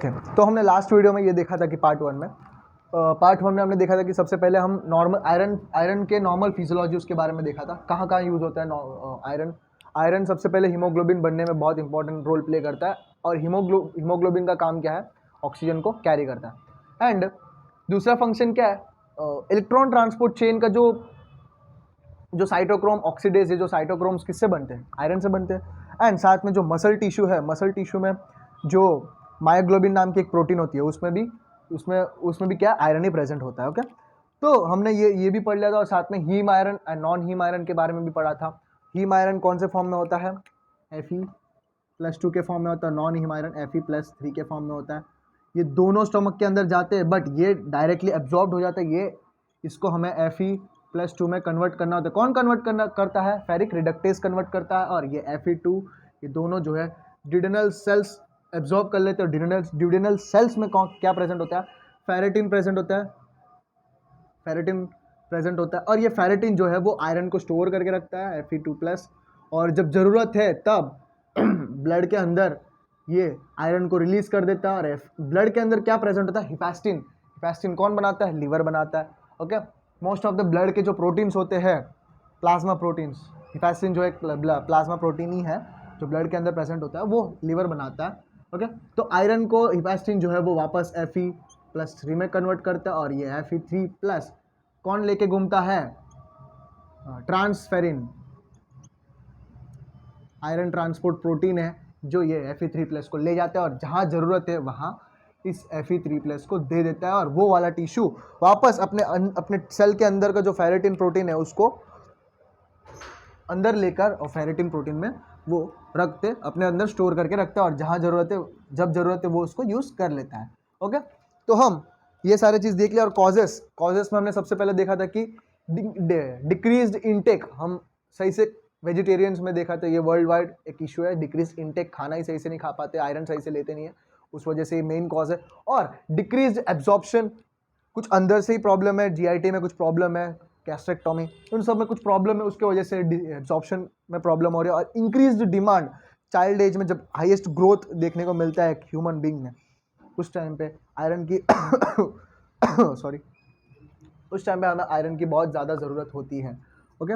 Okay तो हमने last video में ये देखा था कि पार्ट वन में हमने देखा था कि सबसे पहले हम नॉर्मल आयरन के नॉर्मल फिजियोलॉजी उसके बारे में देखा था, कहाँ कहाँ यूज़ होता है आयरन। आयरन सबसे पहले हीमोग्लोबिन बनने में बहुत इंपॉर्टेंट रोल प्ले करता है, और हीमोग्लोबिन का काम क्या है, ऑक्सीजन को कैरी करता है। एंड दूसरा फंक्शन क्या है, इलेक्ट्रॉन ट्रांसपोर्ट चेन का जो साइटोक्रोम ऑक्सीडेज है, जो साइटोक्रोम्स किससे बनते हैं, आयरन से बनते हैं। एंड साथ में जो मसल टिश्यू है, मसल टिश्यू में जो मायोग्लोबिन नाम की एक प्रोटीन होती है, उसमें भी क्या आयरन ही प्रेजेंट होता है। ओके तो हमने ये भी पढ़ लिया था, और साथ में heme iron and non heme iron के बारे में भी पढ़ा था। हीम आयरन कौन से फॉर्म में होता है, Fe+2 के फॉर्म में होता है। नॉन हीम आयरन Fe+3 के फॉर्म में होता है। ये दोनों स्टमक के अंदर जाते हैं, बट ये डायरेक्टली एब्जॉर्ब हो जाता है। इसको हमें Fe+2 में कन्वर्ट करना होता है। कौन कन्वर्ट करता है, फेरिक रिडक्टेज कन्वर्ट करता है। और ये Fe2 ये दोनों जो है ड्यूडेनल सेल्स एब्जॉर्ब कर लेते हैं। ड्यूडेनल सेल्स में क्या प्रेजेंट होता है, फेरेटिन प्रेजेंट होता है। और ये फेरेटिन जो है वो आयरन को स्टोर करके रखता है Fe2+, और जब ज़रूरत है तब ब्लड के अंदर ये आयरन को रिलीज कर देता है। और ब्लड के अंदर क्या प्रेजेंट होता है, हिफास्टिन कौन बनाता है, लीवर बनाता है। Okay most of the blood के जो प्रोटीन्स होते हैं, प्लाज्मा प्रोटीन्स, हिफास्टिन जो एक प्लाज्मा प्रोटीन ही है जो ब्लड के अंदर प्रेजेंट होता है, वो लीवर बनाता है। ओके तो आयरन को हिफास्टिन जो है वो वापस Fe+3 में कन्वर्ट करता है। और ये Fe3+ कौन लेके घूमता है, ट्रांसफेरिन, आयरन ट्रांसपोर्ट प्रोटीन है जो ये Fe3+ को ले जाता है, और जहाँ ज़रूरत है वहाँ इस Fe3+ को दे देता है। और वो वाला टिश्यू वापस अपने सेल के अंदर का जो फेरेटिन प्रोटीन है उसको अंदर लेकर, और फेरेटिन प्रोटीन में वो रखते, अपने अंदर स्टोर करके रखता है, और जहाँ ज़रूरत है, जब ज़रूरत है वो उसको यूज़ कर लेता है। ओके तो हम ये सारे चीज़ देख लिया। और कॉजेस में हमने सबसे पहले देखा था कि डिक्रीज्ड इनटेक, हम सही से वेजिटेरियंस में देखा था, ये वर्ल्ड वाइड एक इशू है, डिक्रीज इनटेक, खाना ही सही से नहीं खा पाते, आयरन सही से लेते नहीं है, उस वजह से ये मेन कॉज है। और डिक्रीज्ड एब्जॉर्प्शन, कुछ अंदर से ही प्रॉब्लम है, जीआईटी में कुछ प्रॉब्लम है, गैस्ट्रेक्टोमी, उन सब में कुछ प्रॉब्लम है, उसके वजह से एब्जॉर्प्शन में प्रॉब्लम हो रही है। और इंक्रीज्ड डिमांड, चाइल्ड एज में जब हाईएस्ट ग्रोथ देखने को मिलता है एक ह्यूमन बीइंग में, उस टाइम पे आयरन की उस टाइम पे हमें आयरन की बहुत ज़्यादा ज़रूरत होती है। Okay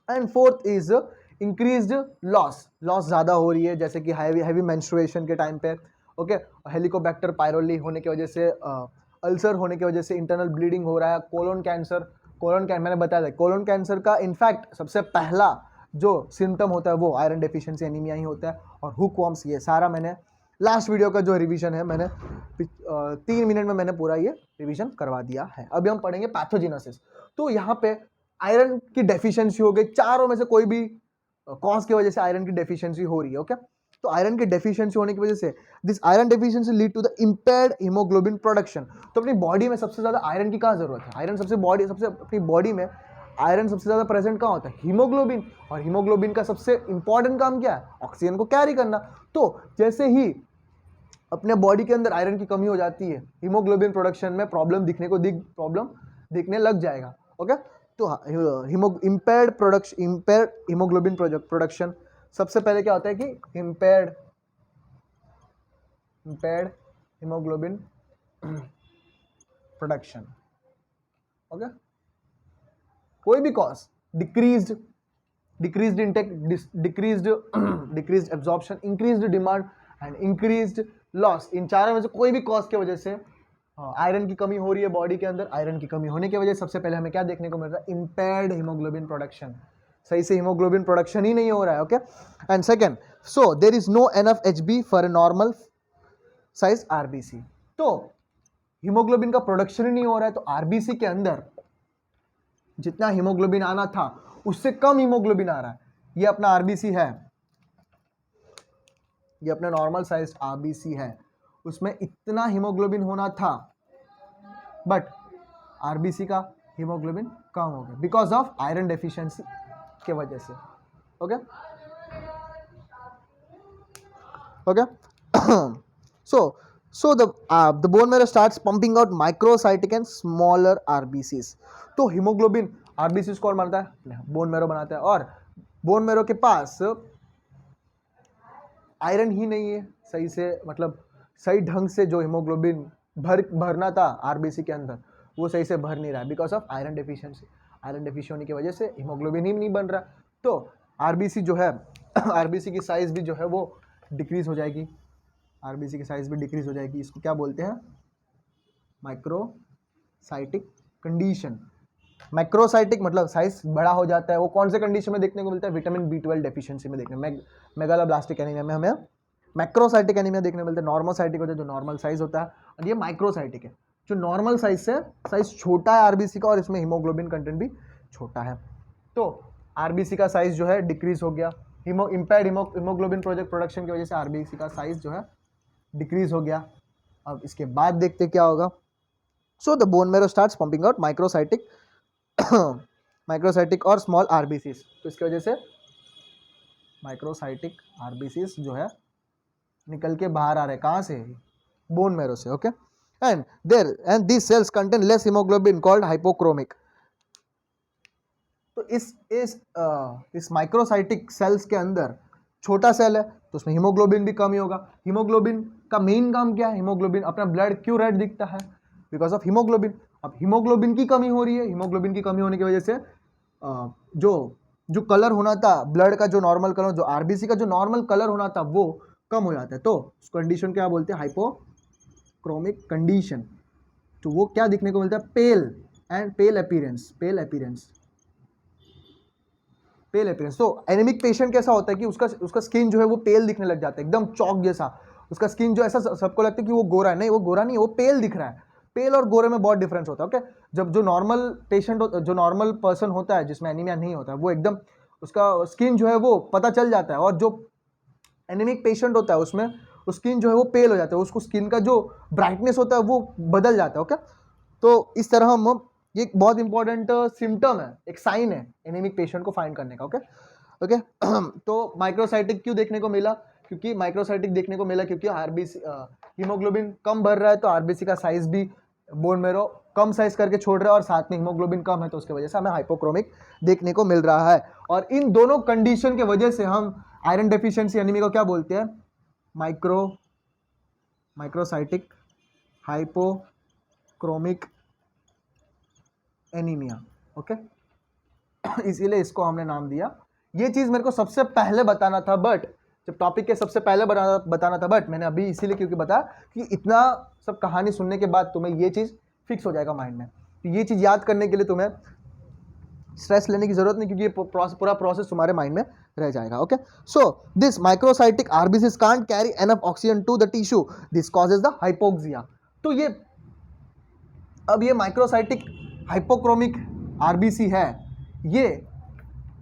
and fourth is increased loss ज़्यादा हो रही है, जैसे कि हैवी मेंस्ट्रुएशन के टाइम पे। ओके हेलिकोबैक्टर पायरोली होने की वजह से, अल्सर होने की वजह से इंटरनल ब्लीडिंग हो रहा है, कोलोन कैंसर मैंने बताया था, कोलोन कैंसर का इनफैक्ट सबसे पहला जो सिम्टम होता है वो आयरन डेफिशिएंसी एनीमिया ही होता है। और हुकवॉर्म्स, ये सारा मैंने लास्ट वीडियो का जो रिवीजन है, मैंने 3 मिनट में मैंने पूरा ये रिवीजन करवा दिया है। अभी हम पढ़ेंगे पैथोजेनेसिस। तो यहाँ पे आयरन की डेफिशिएंसी हो गई, चारों में से कोई भी कॉज की वजह से आयरन की डेफिशिएंसी हो रही है। ओके तो आयरन की डेफिशिएंसी होने की वजह से this iron deficiency lead to the impaired haemoglobin production. तो अपनी बॉडी में सबसे ज्यादा आयरन की कहाँ जरूरत है, अपनी बॉडी में आयरन सबसे ज्यादा प्रेजेंट कहाँ होता है, हीमोग्लोबिन। और हीमोग्लोबिन का सबसे इंपॉर्टेंट काम क्या है, ऑक्सीजन को कैरी करना। तो जैसे ही अपने बॉडी के अंदर आयरन की कमी हो जाती है, हीमोग्लोबिन प्रोडक्शन में प्रॉब्लम दिखने लग जाएगा। ओके तो इम्पेयर्ड हीमोग्लोबिन प्रोडक्शन, सबसे पहले क्या होता है कि इम्पेयर्ड हीमोग्लोबिन प्रोडक्शन। ओके कोई भी cause, decreased intake, decreased absorption, increased demand and increased loss, इन चारों में से कोई भी कॉज की वजह से आयरन की कमी हो रही है बॉडी के अंदर। आयरन की कमी होने की वजह से सबसे पहले हमें क्या देखने को मिल रहा है, इंपेयर्ड हीमोग्लोबिन प्रोडक्शन, सही से हीमोग्लोबिन प्रोडक्शन ही नहीं हो रहा है। Okay and second, so there is no enough HB for a normal size RBC। तो हीमोग्लोबिन का प्रोडक्शन ही नहीं हो रहा है, तो RBC के अंदर जितना हीमोग्लोबिन आना था उससे कम हीमोग्लोबिन आ रहा है। ये अपना RBC है, ये अपना नॉर्मल साइज RBC है, उसमें इतना हीमोग्लोबिन होना था, बट RBC का हीमोग्लोबिन कम हो गया बिकॉज ऑफ आयरन डेफिशिएंसी के वजह से। Okay so the bone marrow starts pumping out microcytic and smaller RBCs। तो हीमोग्लोबिन RBCs कौन बनाता है, बोन मैरो बनाता है। और बोन मैरो के पास आयरन ही नहीं है सही से, मतलब सही ढंग से जो हीमोग्लोबिन भरना था आरबीसी के अंदर वो सही से भर नहीं रहा है because of iron deficiency. Iron deficiency होने की वजह से हीमोग्लोबिन ही नहीं बन रहा। तो आरबीसी जो है आरबीसी की साइज भी जो है वो डिक्रीज हो जाएगी, आरबीसी की साइज भी डिक्रीज हो जाएगी। इसको क्या बोलते हैं? Microcytic condition. मैक्रोसाइटिक मतलब साइज बड़ा हो जाता है। वो कौन से कंडीशन में देखने को मिलता है? विटामिन B12 डेफिशिएंसी में देखने मेगालोब्लास्टिक एनीमिया में हमें मैक्रोसाइटिक एनीमिया देखने को मिलता है। नॉर्मोसाइटिक होता है जो नॉर्मल साइज होता है, और ये माइक्रोसाइटिक है जो नॉर्मल साइज से साइज छोटा है आरबीसी का, और इसमें हीमोग्लोबिन कंटेंट भी छोटा है। तो आरबीसी का साइज जो है डिक्रीज हो गया, इम्पेयर्ड हीमोग्लोबिन प्रोडक्शन की वजह से आरबीसी का साइज जो है डिक्रीज हो गया। अब इसके बाद देखते क्या होगा। So the bone marrow starts pumping out microcytic और स्मॉल आरबीसीज। तो इसकी वजह से माइक्रोसाइटिक आरबीसीज जो है निकल के बाहर आ रहे हैं। कहाँ से? बोन मैरो से। Okay, and these cells contain less hemoglobin called hypochromic। तो इस माइक्रोसाइटिक सेल्स के अंदर छोटा सेल है तो उसमें हीमोग्लोबिन भी कम ही होगा। हीमोग्लोबिन का मेन काम क्या है? हीमोग्लोबिन अपना ब्लड क्यों रेड दिखता है? Because of haemoglobin. अब हीमोग्लोबिन की कमी हो रही है, हीमोग्लोबिन की कमी होने की वजह से जो कलर होना था ब्लड का, जो नॉर्मल कलर, जो आरबीसी का जो नॉर्मल कलर होना था वो कम हो जाता है। तो उस कंडीशन क्या बोलते हैं? Hypochromic condition. तो वो क्या दिखने को मिलता है? पेल अपीयरेंस। तो एनीमिक पेशेंट कैसा होता है कि उसका स्किन जो है वो पेल दिखने लग जाता है, एकदम चौक जैसा। उसका स्किन जो ऐसा सबको लगता है कि वो गोरा है, नहीं वो गोरा नहीं है, वो पेल दिख रहा है। पेल और गोरे में बहुत डिफरेंस होता है। ओके, जब जो नॉर्मल पर्सन होता है जिसमें एनीमिया नहीं होता है, वो एकदम उसका स्किन जो है वो पता चल जाता है, और जो एनीमिक पेशेंट होता है उसमें स्किन जो है वो पेल हो जाता है, उसको स्किन का जो ब्राइटनेस होता है वो बदल जाता है। ओके, तो इस तरह हम, ये एक बहुत इंपॉर्टेंट सिम्टम है, एक साइन है एनीमिक पेशेंट को फाइंड करने का। ओके तो माइक्रोसाइटिक क्यों देखने को मिला? क्योंकि आरबीसी हीमोग्लोबिन कम भर रहा है, तो आरबीसी का साइज भी बोन मैरो कम साइज करके छोड़ रहा है, और साथ में हीमोग्लोबिन कम है, तो उसकी वजह से हमें हाइपोक्रोमिक देखने को मिल रहा है। और इन दोनों कंडीशन के वजह से हम आयरन डेफिशिएंसी एनीमिया को क्या बोलते हैं? Microcytic hypochromic anaemia. ओके इसीलिए इसको हमने नाम दिया। ये चीज मेरे को सबसे पहले बताना था, बट जब टॉपिक के सबसे पहले बताना था, बट मैंने अभी इसीलिए क्योंकि बताया कि इतना सब कहानी सुनने के बाद तुम्हें ये चीज फिक्स हो जाएगा माइंड में। तो ये चीज याद करने के लिए तुम्हें स्ट्रेस लेने की जरूरत नहीं, क्योंकि ये पूरा प्रोसेस तुम्हारे माइंड में रह जाएगा। Okay, so this microcytic RBCs can't carry enough oxygen to the tissue, this causes the hypoxia. तो ये माइक्रोसाइटिक हाइपोक्रोमिक आरबीसी है, ये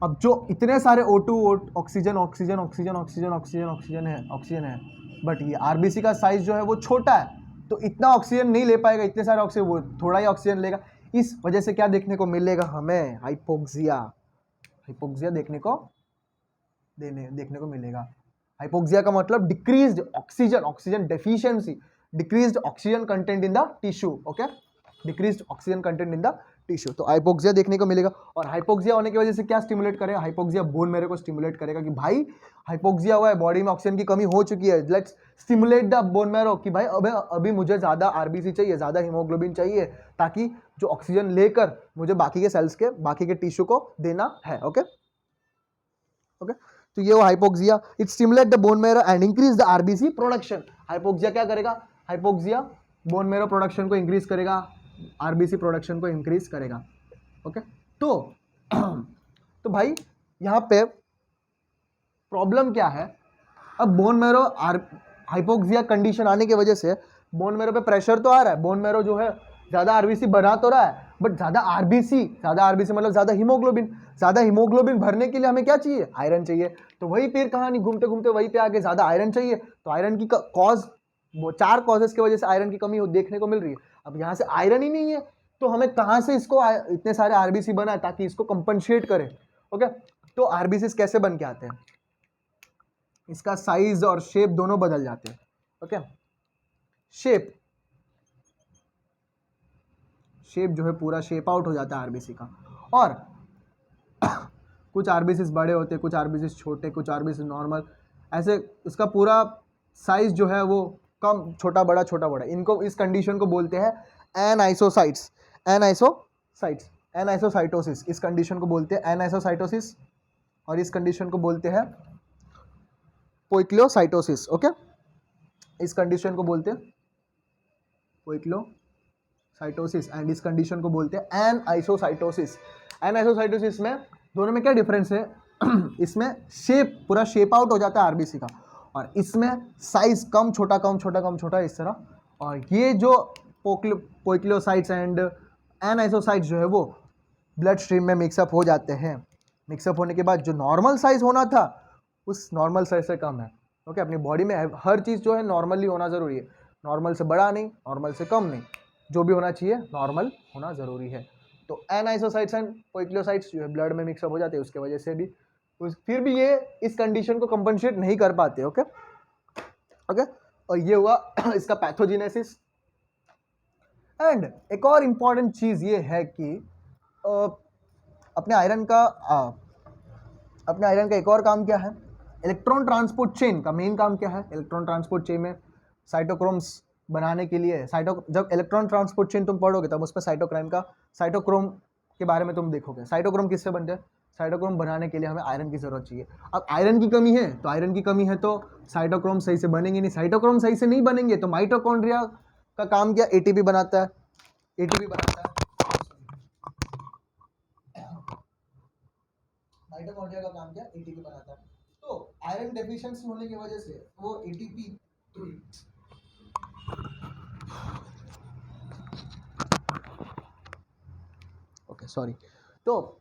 अब जो इतने सारे O2 ऑक्सीजन है, बट ये आरबीसी का साइज जो है वो छोटा है, तो इतना ऑक्सीजन नहीं ले पाएगा, इतने सारे ऑक्सीजन, वो थोड़ा ही ऑक्सीजन लेगा। इस वजह से क्या देखने को मिलेगा हमें? हाइपोक्सिया देखने को मिलेगा। हाइपोक्सिया का मतलब decreased oxygen deficiency, decreased oxygen content in the tissue. Okay, decreased oxygen content in the tissue, तो हाइपोक्सिया देखने को मिलेगा। और हाइपोक्सिया होने की वजह से क्या स्टिमुलेट करेगा? हाइपोक्सिया बोन मैरो को स्टिमुलेट करेगा कि भाई हाइपोक्सिया हुआ है, बॉडी में ऑक्सीजन की कमी हो चुकी है, let's stimulate the bone marrow कि भाई अभी मुझे ज़्यादा आरबीसी चाहिए, ज़्यादा हीमोग्लोबिन चाहिए, ताकि जो ऑक्सीजन लेकर मुझे बाकी के सेल्स के, बाकी के टिश्यू को देना है। ओके, तो ये वो hypoxia, it stimulate the bone marrow and increase the RBC production. Hypoxia क्या करेगा? हाइपोक्सिया बोन मैरो प्रोडक्शन को इंक्रीज करेगा, आरबीसी प्रोडक्शन को इंक्रीज करेगा। ओके, तो भाई यहाँ पे प्रॉब्लम क्या है? अब बोन मैरो हाइपोक्सिया कंडीशन आने की वजह से बोन मैरो पे प्रेशर तो आ रहा है, बोन मैरो जो है ज़्यादा आरबीसी बना तो रहा है, बट ज़्यादा आरबीसी मतलब ज़्यादा हीमोग्लोबिन भरने के लिए हमें क्या चाहिए? आयरन चाहिए। तो वही फिर कहानी घूमते घूमते वही पे आके ज़्यादा आयरन चाहिए, तो आयरन की कॉज, वो 4 कॉजेस की वजह से आयरन की कमी देखने को मिल रही है। अब यहाँ से आयरन ही नहीं है, तो हमें कहाँ से इसको इतने सारे आरबीसी बना है ताकि इसको कंपनसेट करें। ओके, तो आरबीसी कैसे बन के आते हैं? इसका साइज और शेप दोनों बदल जाते हैं। ओके, शेप जो है पूरा शेप आउट हो जाता है आरबीसी का, और कुछ आरबीसी बड़े होते हैं, कुछ आरबीसी छोटे, कुछ आरबीसी नॉर्मल, ऐसे इसका पूरा साइज जो है वो कम, छोटा बड़ा छोटा बड़ा, इनको, इस कंडीशन को बोलते हैं एनाइसोसाइट्स, एनाइसोसाइट्स, एनाइसोसाइटोसिस, इस कंडीशन को बोलते हैं एनाइसोसाइटोसिस, और इस कंडीशन को बोलते हैं पोइक्लियोसाइटोसिस। ओके, इस कंडीशन को बोलते हैं पोइक्लियोसाइटोसिस एंड इस कंडीशन को बोलते हैं एनाइसोसाइटोसिस। एनाइसोसाइटोसिस में दोनों में क्या डिफरेंस है? इसमें शेप, पूरा शेप आउट हो जाता है आरबीसी का, और इसमें साइज कम छोटा कम छोटा कम छोटा इस तरह। और ये जो पोइक्लियोसाइट्स एंड एनाइसोसाइट्स जो है वो ब्लड स्ट्रीम में मिक्सअप हो जाते हैं। मिक्सअप होने के बाद जो नॉर्मल साइज होना था उस नॉर्मल साइज से कम है। ओके, अपनी बॉडी में हर चीज़ जो है नॉर्मली होना ज़रूरी है, नॉर्मल से बड़ा नहीं, नॉर्मल से कम नहीं, जो भी होना चाहिए नॉर्मल होना ज़रूरी है। तो एनाइसोसाइट्स एंड पोइक्लियोसाइट्स जो है ब्लड में मिक्सअप हो जाते हैं, उसके वजह से भी फिर भी ये इस कंडीशन को कंपनसेट नहीं कर पाते। ओके ओके, और ये हुआ इसका पैथोजेनेसिस। एंड एक और इम्पॉर्टेंट चीज़ ये है कि अपने आयरन का एक और काम क्या है? इलेक्ट्रॉन ट्रांसपोर्ट चेन का मेन काम क्या है? इलेक्ट्रॉन ट्रांसपोर्ट चेन में साइटोक्रोम्स बनाने के लिए, जब इलेक्ट्रॉन ट्रांसपोर्ट चेन तुम पढ़ोगे तब उस पर साइटोक्रोम के बारे में तुम देखोगे। साइटोक्रोम किससे बनते हैं? साइटोक्रोम बनाने के लिए हमें आयरन की जरूरत चाहिए। अब आयरन की कमी है तो साइटोक्रोम सही से बनेंगे नहीं, साइटोक्रोम सही से नहीं बनेंगे तो माइटोकॉन्ड्रिया का काम क्या? एटीपी बनाता है, माइटोकॉन्ड्रिया का काम क्या? एटीपी बनाता है। तो आयरन डेफिशिएंसी होने की वजह से वो एटीपी तो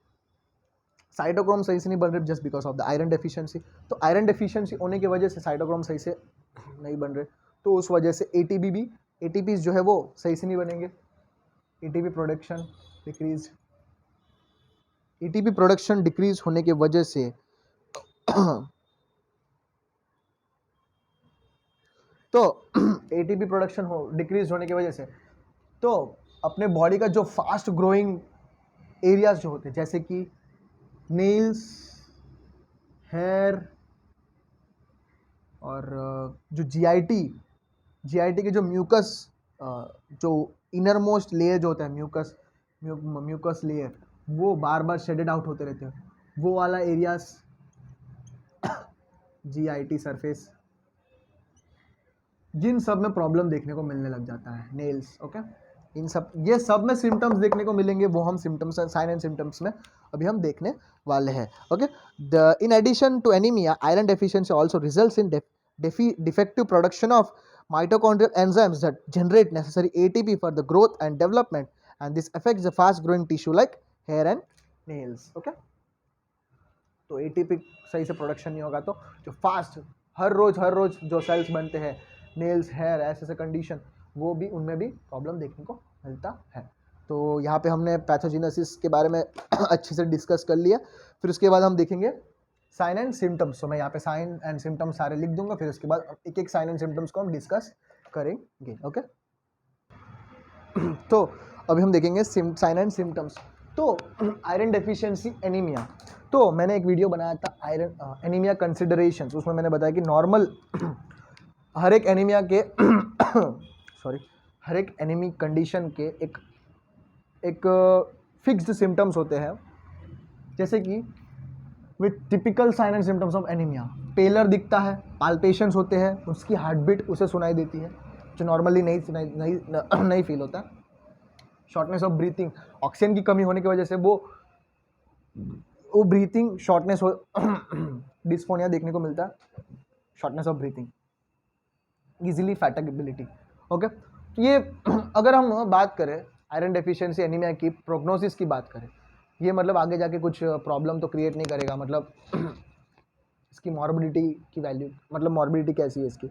साइटोक्रोम सही से नहीं बन रहे just because of the iron deficiency. तो आयरन डेफिशिएंसी होने की वजह से साइटोक्रोम सही से नहीं बन रहे, तो उस वजह से एटीपी जो है वो सही से नहीं बनेंगे। एटीपी प्रोडक्शन डिक्रीज होने की वजह से तो एटीपी प्रोडक्शन डिक्रीज होने की वजह से तो अपने बॉडी का जो फास्ट ग्रोइंग एरियाज जो होते हैं, जैसे कि नेल्स, हेयर, और जो जीआईटी के जो म्यूकस, जो इनर मोस्ट लेयर जो होता है म्यूकस लेयर, वो बार बार शेडेड आउट होते रहते हैं, वो वाला एरियाज जीआईटी सरफेस, जिन सब में प्रॉब्लम देखने को मिलने लग जाता है। नेल्स, ओके, ये सब में सिम्टम्स देखने को मिलेंगे, वो हम सिम्टम्स, साइन एंड सिम्टम्स में अभी हम देखने वाले हैं। Okay, in addition to anaemia, iron deficiency also results in defective production of mitochondrial enzymes that generate necessary ATP for the growth and development, and this affects the fast growing tissue like hair and nails. Okay, तो ATP सही से production नहीं होगा तो जो fast हर रोज जो sales बनते हैं, नेल्स, हेयर, ऐसे कंडीशन, वो भी, उनमें भी प्रॉब्लम देखने को मिलता है। तो यहाँ पे हमने पैथोजेनेसिस के बारे में अच्छे से डिस्कस कर लिया। फिर उसके बाद हम देखेंगे साइन एंड सिम्टम्स। तो मैं यहाँ पे साइन एंड सिम्टम्स सारे लिख दूंगा, फिर उसके बाद एक एक साइन एंड सिम्टम्स को हम डिस्कस करेंगे। ओके, तो अभी हम देखेंगे साइन एंड सिम्टम्स। तो आयरन डेफिशिएंसी एनीमिया, तो मैंने एक वीडियो बनाया था आयरन एनीमिया कंसिडरेशंस, उसमें मैंने बताया कि नॉर्मल हर एक एनीमिया के हर एक एनीमिक कंडीशन के एक फिक्स्ड सिम्टम्स होते हैं, जैसे कि with typical sign and symptoms of anaemia, pallor दिखता है, पाल्पेशंस होते हैं, उसकी हार्ट बीट उसे सुनाई देती है जो नॉर्मली नहीं फील होता। शॉर्टनेस ऑफ ब्रीथिंग, ऑक्सीजन की कमी होने की वजह से वो ब्रीथिंग शॉर्टनेस हो डिस्फोनिया देखने को मिलता है, shortness of breathing, easily fatigability. Okay, तो ये अगर हम बात करें आयरन डेफिशिएंसी एनीमिया की प्रोग्नोसिस की बात करें, ये मतलब आगे जाके कुछ प्रॉब्लम तो क्रिएट नहीं करेगा, मतलब इसकी मॉर्बिडिटी की वैल्यू, मतलब मॉर्बिडिटी कैसी है इसकी,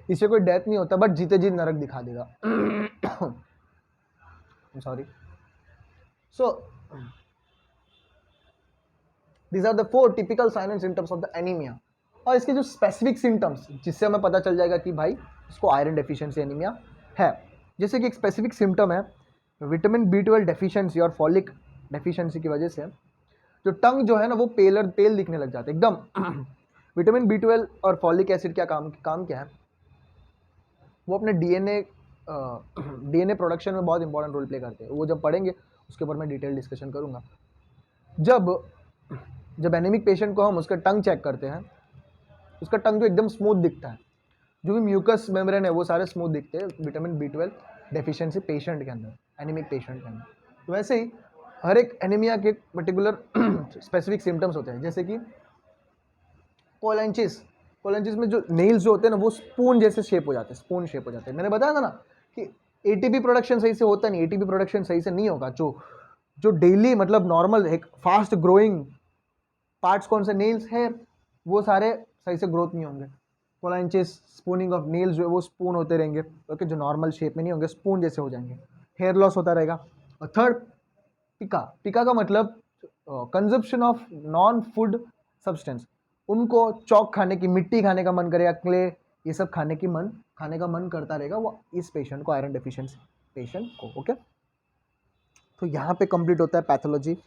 इससे कोई डेथ नहीं होता, बट जीते जी नरक दिखा देगा। Sorry. So these are the 4 typical sign and symptoms of the anaemia. और इसके जो स्पेसिफिक सिम्टम्स, जिससे हमें पता चल जाएगा कि भाई इसको आयरन डेफिशिएंसी एनीमिया है, जैसे कि एक स्पेसिफिक सिम्टम है विटामिन B12 डेफिशिएंसी और फॉलिक डेफिशिएंसी की वजह से जो टंग जो है ना वो पेल दिखने लग जाता है एकदम। विटामिन B12 और फॉलिक एसिड क्या काम क्या है, वो अपने डीएनए प्रोडक्शन में बहुत इंपॉर्टेंट रोल प्ले करते हैं। वो जब पढ़ेंगे उसके ऊपर मैं डिटेल डिस्कशन करूँगा। जब एनीमिक पेशेंट को हम उसका टंग चेक करते हैं, उसका टंग जो एकदम स्मूथ दिखता है, जो भी म्यूकस मेम्ब्रेन है वो सारे स्मूथ दिखते हैं विटामिन B12 डेफिशिएंसी पेशेंट के अंदर, एनीमिक पेशेंट के अंदर। तो वैसे ही हर एक एनीमिया के पर्टिकुलर स्पेसिफिक सिम्टम्स होते हैं, जैसे कि कोलेंचिस में जो नेल्स जो होते हैं ना वो स्पून जैसे शेप हो जाते हैं, स्पून शेप हो जाते हैं। मैंने बताया था ना कि एटीपी प्रोडक्शन सही से होता नहीं, एटीपी प्रोडक्शन सही से नहीं होगा। जो डेली मतलब नॉर्मल एक फास्ट ग्रोइंग पार्ट्स कौन से, नेल्स, हेयर, वो सारे सही से ग्रोथ नहीं होंगे। कोलेंचिस, स्पूनिंग ऑफ नेल्स जो है वो स्पून होते रहेंगे, ओके, जो नॉर्मल शेप में नहीं होंगे, स्पून जैसे हो जाएंगे। हेयर लॉस होता रहेगा। और थर्ड, पिका का मतलब consumption of non food substance. उनको चौक खाने की, मिट्टी खाने का मन करेगा, क्ले, ये सब खाने का मन करता रहेगा वो इस पेशेंट को, आयरन डेफिशिएंसी पेशेंट को, ओके। तो यहाँ पे कंप्लीट होता है पैथोलॉजी।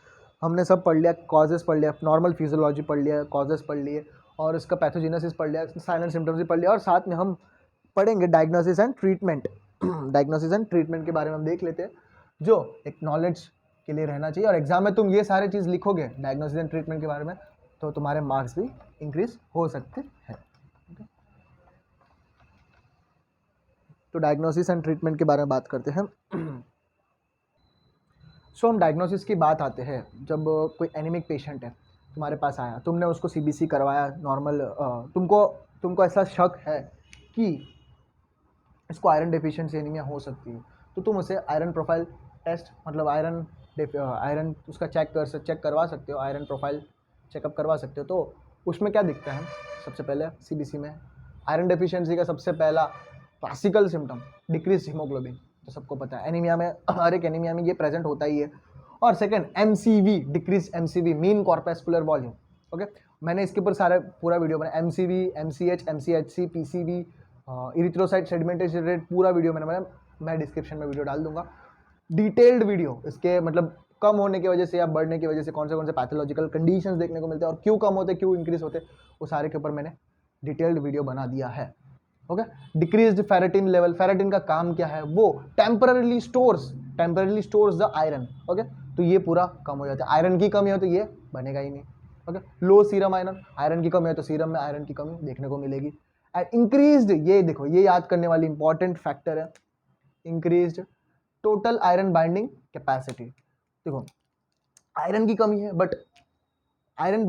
हमने सब पढ़ लिया, कॉजेस पढ़ लिया, नॉर्मल फिजियोलॉजी पढ़ लिया, कॉजेस पढ़ लिए, और इसका पैथोजेनेसिस पढ़ लिया, साइलेंट सिम्टम्स भी पढ़ लिया, और साथ में हम पढ़ेंगे diagnosis and treatment. Diagnosis and treatment के बारे में हम देख लेते हैं, जो एक नॉलेज के लिए रहना चाहिए। और एग्जाम में तुम ये सारे चीज़ लिखोगे डायग्नोसिस एंड ट्रीटमेंट के बारे में, तो तुम्हारे मार्क्स भी इंक्रीज हो सकते हैं। तो डायग्नोसिस एंड ट्रीटमेंट के बारे में बात करते हैं। सो हम डायग्नोसिस की बात आते हैं। जब कोई एनीमिक पेशेंट है तुम्हारे पास आया, तुमने उसको सीबीसी करवाया नॉर्मल, तुमको ऐसा शक है कि इसको आयरन डेफिशिएंसी एनीमिया हो सकती है, तो तुम उसे आयरन प्रोफाइल टेस्ट, मतलब आयरन उसका चेक करवा सकते हो, आयरन प्रोफाइल चेकअप करवा सकते हो। तो उसमें क्या दिखता है, सबसे पहले सीबीसी में आयरन डेफिशिएंसी का सबसे पहला क्लासिकल सिम्टम डिक्रीज हीमोग्लोबिन, तो सबको पता है एनीमिया में, हर एक एनीमिया में ये प्रेजेंट होता ही है। और second MCV, decrease MCV, mean corpuscular volume, okay. मैंने इसके ऊपर सारा पूरा वीडियो बनाया, MCV, MCH, MCHC, PCV, erythrocyte sedimentation rate, पूरा वीडियो मैंने बनाया, मैं डिस्क्रिप्शन में वीडियो डाल दूंगा, डिटेल्ड वीडियो। इसके मतलब कम होने की वजह से या बढ़ने की वजह से कौन से पैथोलॉजिकल कंडीशंस देखने को मिलते हैं और क्यों कम होते, क्यों इंक्रीज होते, वो सारे के ऊपर मैंने डिटेल्ड वीडियो बना दिया है, okay. Decreased ferritin level, ferritin का काम क्या है, वो temporarily stores the iron, okay. तो ये पूरा कम हो जाता है। आयरन की कमी हो तो ये बनेगा ही नहीं, ओके। लो सीरम आयरन, आयरन की कमी है तो सीरम में आयरन की कमी देखने को मिलेगी। एंड इंक्रीज्ड, ये देखो ये याद करने वाली इंपॉर्टेंट फैक्टर है, increased total iron binding capacity. देखो आयरन की कमी है बट आयरन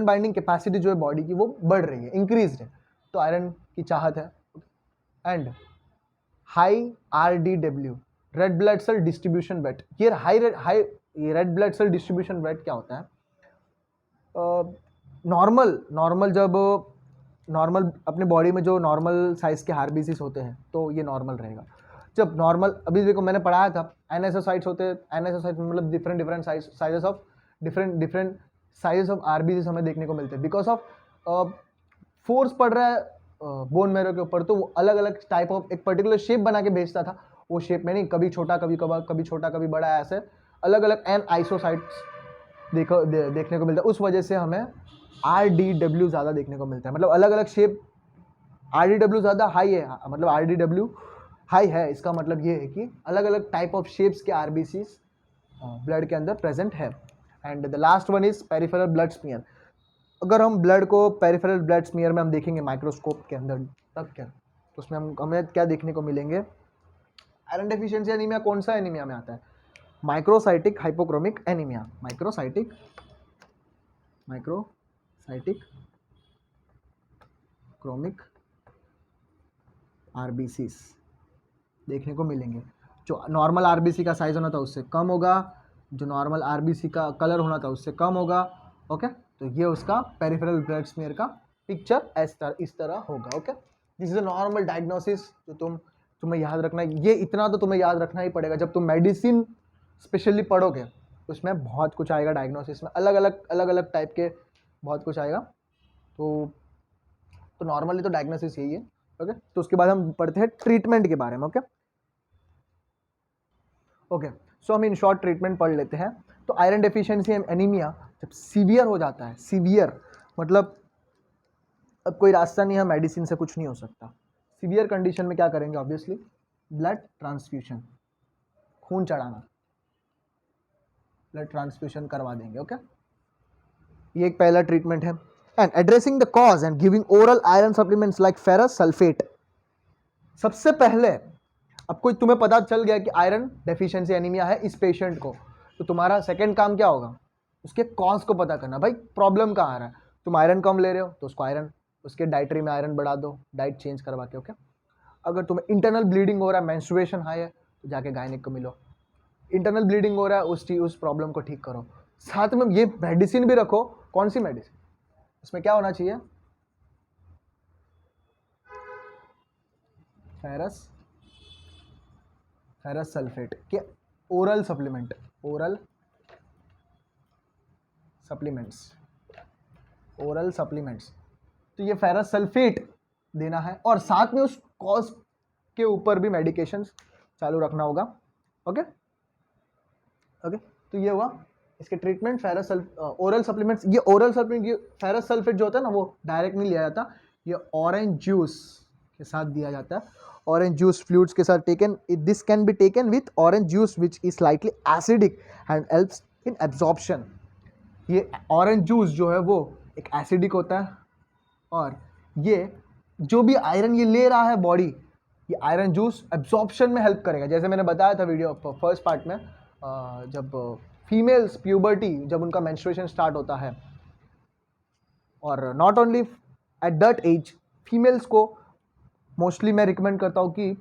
बाइंडिंग कैपेसिटी जो है बॉडी की वो बढ़ रही है, इंक्रीज्ड है, तो आयरन की चाहत है। And high RDW, red blood cell distribution rate, ये red blood cell distribution rate क्या होता है, नॉर्मल अपने बॉडी में जो नॉर्मल साइज के आरबीसीस होते हैं तो ये नॉर्मल रहेगा। जब नॉर्मल, अभी देखो मैंने पढ़ाया था एनएसओसाइट्स होते हैं, एनएसओसाइट्स मतलब डिफरेंट साइजेस ऑफ आरबीसीस हमें देखने को मिलते हैं, बिकॉज ऑफ फोर्स पड़ रहा है बोन मैरो के ऊपर, तो वो अलग अलग टाइप ऑफ एक पर्टिकुलर शेप बना के भेजता था, वो शेप में नहीं, कभी छोटा कभी बड़ा, ऐसे अलग अलग एन आइसोसाइट्स देखने को मिलता है। उस वजह से हमें RDW ज़्यादा देखने को मिलता है, मतलब अलग अलग शेप, RDW ज़्यादा हाई है, मतलब RDW हाई है, इसका मतलब ये है कि अलग अलग टाइप ऑफ शेप्स के आरबीसीस ब्लड के अंदर प्रेजेंट है। And the last one is peripheral blood smear. अगर हम ब्लड को पेरिफेरल ब्लड स्मीयर में हम देखेंगे माइक्रोस्कोप के अंदर, तब क्या, तो उसमें हमें क्या देखने को मिलेंगे, आयरन डेफिशिएंसी एनीमिया कौन सा एनीमिया में आता है, microcytic hypochromic anaemia, microcytic chromic RBCs देखने को मिलेंगे। जो नॉर्मल आरबीसी का साइज होना था उससे कम होगा, जो नॉर्मल आरबीसी का कलर होना था उससे कम होगा, ओके। तो ये उसका पेरिफेरल ब्लड स्मीयर का पिक्चर इस तरह होगा, okay. This is a normal diagnosis जो तुम्हें याद रखना है। ये इतना तो तुम्हें याद रखना ही पड़ेगा, जब तुम मेडिसिन स्पेशली पढ़ोगे उसमें बहुत कुछ आएगा, डायग्नोसिस में अलग अलग टाइप के बहुत कुछ आएगा। तो नॉर्मली तो डायग्नोसिस यही है, ओके। तो उसके बाद हम पढ़ते हैं ट्रीटमेंट के बारे में, ओके। सो हम इन शॉर्ट ट्रीटमेंट पढ़ लेते हैं। तो आयरन डेफिशिएंसी एनीमिया जब सीवियर हो जाता है, सीवियर मतलब अब कोई रास्ता नहीं है, मेडिसिन से कुछ नहीं हो सकता, सीवियर कंडीशन में क्या करेंगे, ऑब्वियसली ब्लड ट्रांसफ्यूशन, खून चढ़ाना, ब्लड ट्रांसफ्यूशन करवा देंगे। ओके, ये एक पहला ट्रीटमेंट है। And addressing the cause and giving oral iron supplements like ferrous sulphate. सबसे पहले अब कोई तुम्हें पता चल गया कि आयरन डेफिशिएंसी एनीमिया है इस पेशेंट को, तो तुम्हारा सेकंड काम क्या होगा, उसके कॉज को पता करना। भाई प्रॉब्लम कहाँ आ रहा है, तुम आयरन कम ले रहे हो तो उसको आयरन, उसके डाइटरी में आयरन बढ़ा दो, डाइट चेंज करवा के। ओके, अगर तुम्हें इंटरनल ब्लीडिंग हो रहा है, मेंस्ट्रुएशन हाई है, तो जाके गायनिक को मिलो। इंटरनल ब्लीडिंग हो रहा है, उस प्रॉब्लम को ठीक करो। साथ में ये मेडिसिन भी रखो। कौन सी मेडिसिन, इसमें क्या होना चाहिए, फेरस सल्फेट के ओरल सप्लीमेंट, ओरल सप्लीमेंट्स। तो ये फेरस सल्फेट देना है, और साथ में उस कॉज के ऊपर भी मेडिकेशन चालू रखना होगा। ओके, तो ये हुआ इसके ट्रीटमेंट, ओरल सप्लीमेंट्स। ये ओरल सप्लीमेंट, ये फेरस सल्फेट जो होता है ना, वो डायरेक्ट नहीं लिया जाता, ये ऑरेंज जूस के साथ दिया जाता है, ऑरेंज जूस फ्लूइड्स के साथ taken. This can be taken with orange juice which is slightly acidic and helps in absorption. ये ऑरेंज जूस जो है वो एक एसिडिक होता है, और ये जो भी आयरन ये ले रहा है बॉडी, ये आयरन जूस एब्जॉर्प्शन में हेल्प करेगा। जैसे मैंने बताया था वीडियो फर्स्ट पार्ट में, जब फीमेल्स प्यूबर्टी, जब उनका मेंस्ट्रुएशन स्टार्ट होता है, और not only at that age, females को मोस्टली मैं रिकमेंड करता हूँ कि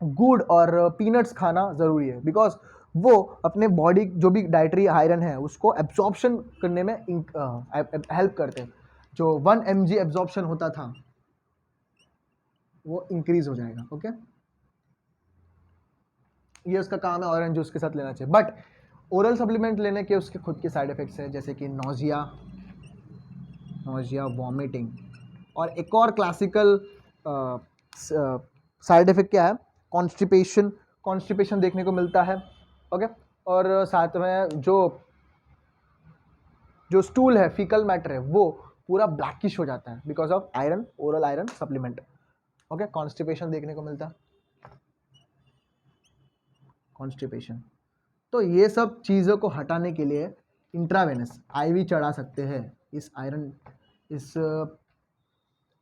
गुड़ और पीनट्स खाना ज़रूरी है, बिकॉज वो अपने बॉडी जो भी डाइटरी आयरन है उसको एब्जॉर्प्शन करने में हेल्प करते हैं। जो 1 mg एब्जॉर्प्शन होता था वो इंक्रीज हो जाएगा। ओके, ये उसका काम है, ऑरेंज जूस के साथ लेना चाहिए। बट ओरल सप्लीमेंट लेने के उसके खुद के साइड इफेक्ट्स हैं, जैसे कि नोजिया, वॉमिटिंग, और एक और क्लासिकल साइड इफेक्ट क्या है, कॉन्स्टिपेशन देखने को मिलता है। ओके, और साथ में जो स्टूल है, फीकल मैटर है, वो पूरा ब्लैकिश हो जाता है because of iron, oral iron supplement. Okay, constipation देखने को मिलता है, कॉन्स्टिपेशन। तो ये सब चीज़ों को हटाने के लिए इंट्रावेनस आईवी चढ़ा सकते हैं। इस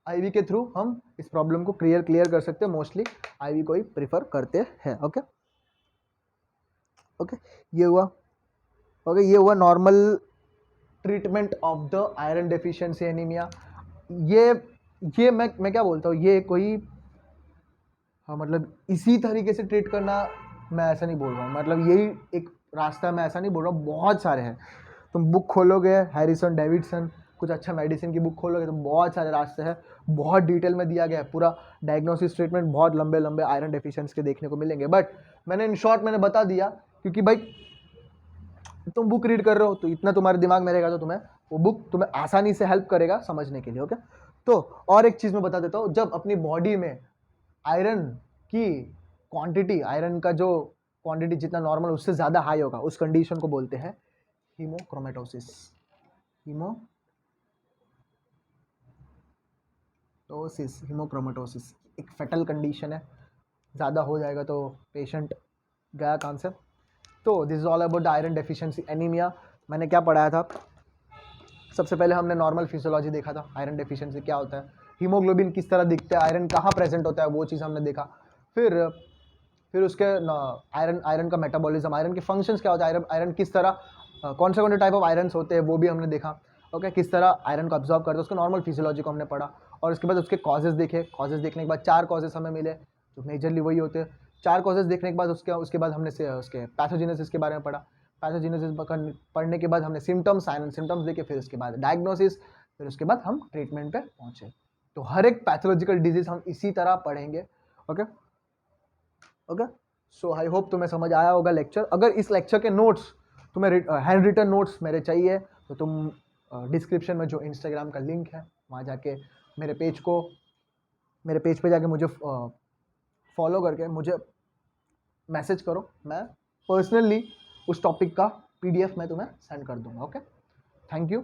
आईवी के थ्रू हम इस प्रॉब्लम को क्लियर कर सकते हैं। मोस्टली आईवी को ही प्रिफर करते हैं। ओके, ये हुआ। ओके, ये हुआ normal treatment of the iron deficiency anaemia. ये मैं क्या बोलता हूँ, ये कोई मतलब इसी तरीके से ट्रीट करना, मैं ऐसा नहीं बोल रहा हूँ, मतलब यही एक रास्ता, मैं ऐसा नहीं बोल रहा हूँ, बहुत सारे हैं। तुम बुक खोलोगे, हैरिसन डेविडसन, कुछ अच्छा मेडिसिन की बुक खोलोगे तो बहुत सारे रास्ते हैं, बहुत डिटेल में दिया गया है, पूरा डायग्नोसिस ट्रीटमेंट बहुत लंबे आयरन डेफिशिएंसी के देखने को मिलेंगे। बट मैंने इन शॉर्ट मैंने बता दिया, क्योंकि भाई तुम बुक रीड कर रहे हो तो इतना तुम्हारे दिमाग में रहेगा, तो तुम्हें वो बुक तुम्हें आसानी से हेल्प करेगा समझने के लिए। ओके, तो और एक चीज़ मैं बता देता हूँ, जब अपनी बॉडी में आयरन की क्वांटिटी, आयरन का जो क्वांटिटी जितना नॉर्मल उससे ज़्यादा हाई होगा, उस कंडीशन को बोलते हैं हीमोक्रोमेटोसिस। हीमोक्रोमेटोसिस एक फेटल कंडीशन है, ज़्यादा हो जाएगा तो पेशेंट गया काम से। तो this is all about the iron deficiency anaemia. मैंने क्या पढ़ाया था, सबसे पहले हमने नॉर्मल फिजियोलॉजी देखा था, आयरन डेफिशिएंसी क्या होता है, हीमोग्लोबिन किस तरह दिखता है, आयरन कहाँ प्रेजेंट होता है, वो चीज़ हमने देखा। फिर उसके आयरन का मेटाबॉलिज्म, आयरन के फंक्शंस क्या होता है, आयरन किस तरह, कौन से टाइप ऑफ आयरन्स होते हैं वो भी हमने देखा। ओके, किस तरह आयरन को ऑब्जॉर्व करते हैं, उसके नॉर्मल फिजियोलॉजी को हमने पढ़ा, और उसके बाद उसके कॉजेज देखे। कॉजेज देखने के बाद 4 कॉजेज हमें मिले, जो मेजरली वही होते हैं। 4 कॉजेज देखने के बाद उसके बाद हमने उसके पैथोजेनेसिस के बारे में पढ़ा। पैथोजेनेसिस पढ़ने के बाद हमने सिम्टम्स, आयरन सिम्टम्स देखे, फिर उसके बाद डायग्नोसिस, फिर उसके बाद हम ट्रीटमेंट पे पहुंचे। तो हर एक पैथोलॉजिकल डिजीज हम इसी तरह पढ़ेंगे। ओके, सो आई होप तुम्हें समझ आया होगा लेक्चर। अगर इस लेक्चर के नोट्स तुम्हें हैंड रिटन नोट्स मेरे चाहिए तो तुम डिस्क्रिप्शन में जो इंस्टाग्राम का लिंक है वहाँ जाके मेरे पेज पे जाके मुझे फॉलो करके मुझे मैसेज करो, मैं पर्सनली उस टॉपिक का PDF मैं तुम्हें सेंड कर दूंगा। Okay, thank you.